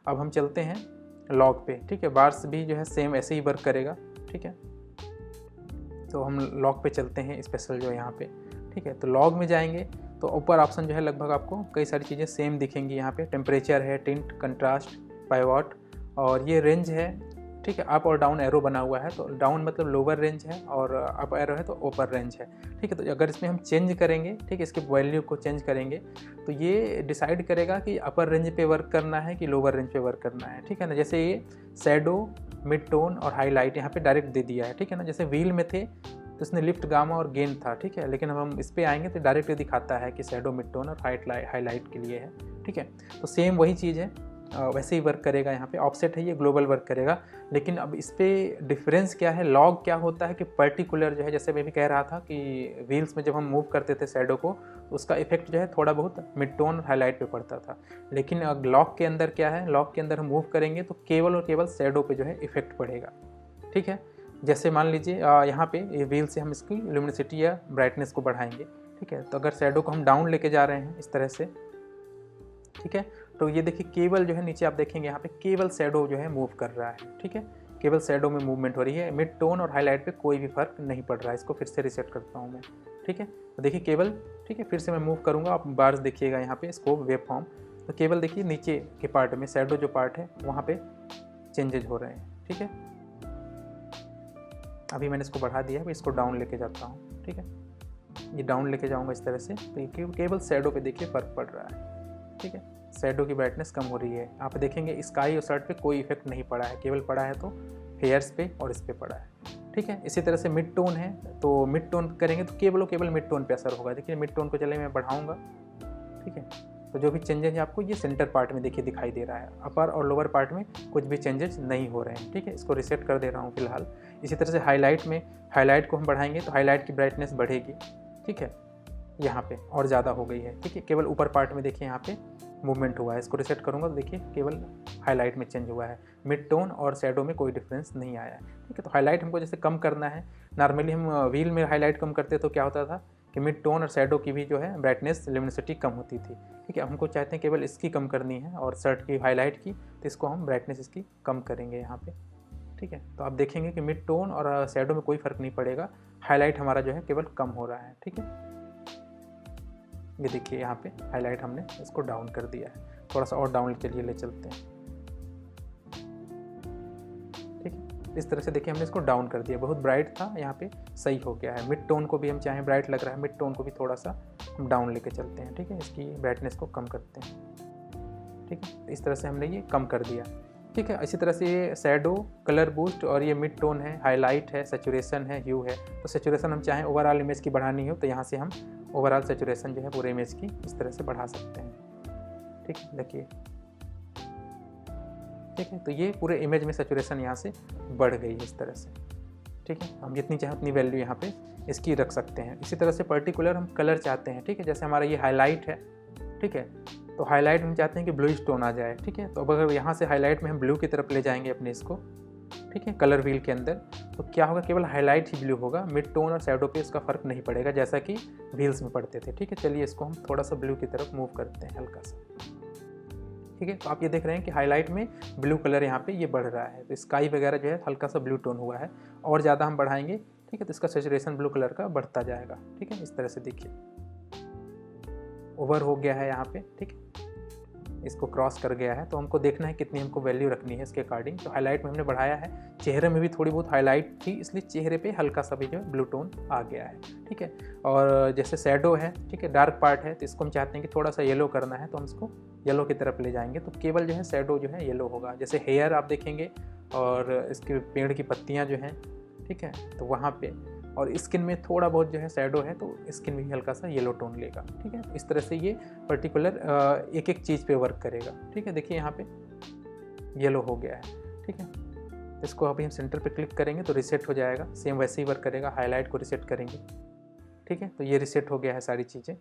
अब हम चलते हैं लॉग पे, ठीक है। बार्स भी जो है सेम ऐसे ही वर्क करेगा, ठीक है। तो हम लॉग पे चलते हैं स्पेशल जो यहाँ पे, ठीक है। तो लॉग में जाएंगे तो ऊपर ऑप्शन जो है लगभग आपको कई सारी चीज़ें सेम दिखेंगी। यहाँ पे टेम्परेचर है, टिंट, कंट्रास्ट, पाइवॉट, और ये रेंज है, ठीक है। अप और डाउन एरो बना हुआ है, तो डाउन मतलब लोअर रेंज है और अप एरो है तो ऊपर रेंज है, ठीक है। तो अगर इसमें हम चेंज करेंगे, ठीक है, इसके वैल्यू को चेंज करेंगे तो ये डिसाइड करेगा कि अपर रेंज पे वर्क करना है कि लोअर रेंज पे वर्क करना है, ठीक है ना। जैसे ये शैडो, मिड टोन और हाईलाइट यहाँ पे डायरेक्ट दे दिया है, ठीक है ना। जैसे व्हील में थे तो इसने लिफ्ट, गामा और गेन था, ठीक है। लेकिन अब हम इस पे आएंगे तो डायरेक्ट दिखाता है कि शैडो, मिड टोन और हाईलाइट के लिए है, ठीक है। तो सेम वही चीज़ है, वैसे ही वर्क करेगा। यहाँ पे ऑफसेट है, ये ग्लोबल वर्क करेगा। लेकिन अब इस पर डिफरेंस क्या है, लॉग क्या होता है कि पर्टिकुलर जो है, जैसे मैं भी कह रहा था कि व्हील्स में जब हम मूव करते थे शैडो को तो उसका इफेक्ट जो है थोड़ा बहुत मिड टोन और हाईलाइट पे पड़ता था। लेकिन अब लॉग के अंदर क्या है, लॉग के अंदर हम मूव करेंगे तो केवल और केवल शैडो पे जो है इफेक्ट पड़ेगा, ठीक है। जैसे मान लीजिए यहाँ पे ये व्हील से हम इसकी ल्यूमिनोसिटी या ब्राइटनेस को बढ़ाएंगे, ठीक है। तो अगर शैडो को हम डाउन लेके जा रहे हैं इस तरह से, ठीक है, तो ये देखिए केवल जो है नीचे आप देखेंगे यहाँ पे केवल शैडो जो है मूव कर रहा है, ठीक है। केवल शैडो में मूवमेंट हो रही है, मिड टोन और हाईलाइट पे कोई भी फर्क नहीं पड़ रहा है। इसको फिर से रिसेट करता हूँ मैं, ठीक है। तो देखिए केवल, ठीक है, फिर से मैं मूव करूँगा, आप बार्स देखिएगा यहाँ पे स्कोप, वेव फॉर्म, तो केवल देखिए नीचे के पार्ट में शैडो जो पार्ट है वहाँ पे चेंजेज हो रहे हैं, ठीक है। अभी मैंने इसको बढ़ा दिया है, इसको डाउन लेके जाता हूँ, ठीक है। ये डाउन लेके जाऊँगा इस तरह से, तो ये केवल शैडो पे देखिए फ़र्क पड़ रहा है, ठीक है। शैडो की ब्राइटनेस कम हो रही है। आप देखेंगे स्काई और शर्ट पे कोई इफेक्ट नहीं पड़ा है, केवल पड़ा है तो हेयर्स पे और इस पे पड़ा है, ठीक है। इसी तरह से मिड टोन है, तो मिड टोन करेंगे तो केवल और केवल मिड टोन पे असर होगा। देखिए मिड टोन को चले मैं बढ़ाऊँगा, ठीक है। तो जो भी चेंजेस है आपको ये सेंटर पार्ट में देखिए दिखाई दे रहा है, अपर और लोअर पार्ट में कुछ भी चेंजेस नहीं हो रहे हैं, ठीक है। इसको रिसेट कर दे रहा हूँ फिलहाल। इसी तरह से हाईलाइट में, हाईलाइट को हम बढ़ाएंगे तो हाईलाइट की ब्राइटनेस बढ़ेगी, ठीक है, यहाँ पे और ज़्यादा हो गई है, ठीक है। केवल ऊपर पार्ट में देखिए यहाँ पे मूवमेंट हुआ है। इसको रिसेट करूँगा तो देखिए केवल हाईलाइट में चेंज हुआ है, मिड टोन और शैडो में कोई डिफरेंस नहीं आया है, ठीक है। तो हाईलाइट हमको जैसे कम करना है, नॉर्मली हम व्हील में हाईलाइट कम करते तो क्या होता था कि मिड टोन और शैडो की भी जो है ब्राइटनेस, ल्यूमिनोसिटी कम होती थी, ठीक है। हमको चाहते हैं केवल इसकी कम करनी है और शर्ट की हाईलाइट की, तो इसको हम ब्राइटनेस इसकी कम करेंगे यहाँ पे, ठीक है। तो आप देखेंगे कि मिड टोन और शैडो में कोई फ़र्क नहीं पड़ेगा, हाईलाइट हमारा जो है केवल कम हो रहा है, ठीक है। ये देखिए यहाँ पे हाईलाइट हमने इसको डाउन कर दिया है, थोड़ा सा और डाउन चलिए ले चलते हैं, ठीक है। इस तरह से देखिए हमने इसको डाउन कर दिया, बहुत ब्राइट था यहाँ पे सही हो गया है। मिड टोन को भी हम चाहें, ब्राइट लग रहा है, मिड टोन को भी थोड़ा सा हम डाउन लेके चलते हैं, ठीक है। इसकी ब्राइटनेस को कम करते हैं, ठीक है। इस तरह से हमने ये कम कर दिया, ठीक है। इसी तरह से ये शैडो, कलर बूस्ट और ये मिड टोन है, हाईलाइट है, सैचुरेशन है, ह्यू है। तो सैचुरेशन हम चाहें ओवरऑल इमेज की बढ़ानी हो तो यहाँ से हम ओवरऑल सैचुरेशन जो है पूरे इमेज की इस तरह से बढ़ा सकते हैं, ठीक है। देखिए, ठीक है। तो ये पूरे इमेज में सैचुरेशन यहाँ से बढ़ गई है इस तरह से, ठीक है। हम जितनी चाहें उतनी वैल्यू यहाँ पे इसकी रख सकते हैं। इसी तरह से पर्टिकुलर हम कलर चाहते हैं, ठीक है। जैसे हमारा ये हाईलाइट है, ठीक है, तो हाईलाइट हम चाहते हैं कि ब्लू टोन आ जाए, ठीक है। तो अब अगर यहाँ से हाईलाइट में हम ब्लू की तरफ ले जाएंगे अपने इसको, ठीक है, कलर व्हील के अंदर, तो क्या होगा, केवल हाईलाइट ही ब्लू होगा, मिड टोन और शैडो पे इसका फर्क नहीं पड़ेगा जैसा कि व्हील्स में पड़ते थे, ठीक है। चलिए इसको हम थोड़ा सा ब्लू की तरफ मूव करते हैं हल्का सा, ठीक है। तो आप ये देख रहे हैं कि हाईलाइट में ब्लू कलर यहाँ पे ये बढ़ रहा है, तो स्काई वगैरह जो है हल्का सा ब्लू टोन हुआ है, और ज़्यादा हम बढ़ाएंगे, ठीक है, तो इसका सैचुरेशन ब्लू कलर का बढ़ता जाएगा, ठीक है। इस तरह से देखिए ओवर हो गया है यहाँ पे, ठीक है, इसको क्रॉस कर गया है। तो हमको देखना है कितनी हमको वैल्यू रखनी है इसके अकॉर्डिंग। तो हाईलाइट में हमने बढ़ाया है, चेहरे में भी थोड़ी बहुत हाईलाइट थी इसलिए चेहरे पे हल्का सा भी जो ब्लू टोन आ गया है, ठीक है। और जैसे शैडो है, ठीक है, डार्क पार्ट है, तो इसको हम चाहते हैं कि थोड़ा सा येलो करना है, तो हम इसको येलो की तरफ ले जाएंगे, तो केवल जो है शैडो जो है येलो होगा। जैसे हेयर आप देखेंगे और इसके पेड़ की पत्तियाँ जो हैं, ठीक है, तो वहाँ पे, और स्किन में थोड़ा बहुत जो है शैडो है, तो स्किन में भी हल्का सा येलो टोन लेगा, ठीक है। इस तरह से ये पर्टिकुलर एक एक चीज़ पे वर्क करेगा, ठीक है। देखिए यहाँ पे येलो हो गया है, ठीक है। इसको अभी हम सेंटर पे क्लिक करेंगे तो रिसेट हो जाएगा, सेम वैसे ही वर्क करेगा। हाईलाइट को रिसेट करेंगे, ठीक है, तो ये रिसेट हो गया है सारी चीज़ें।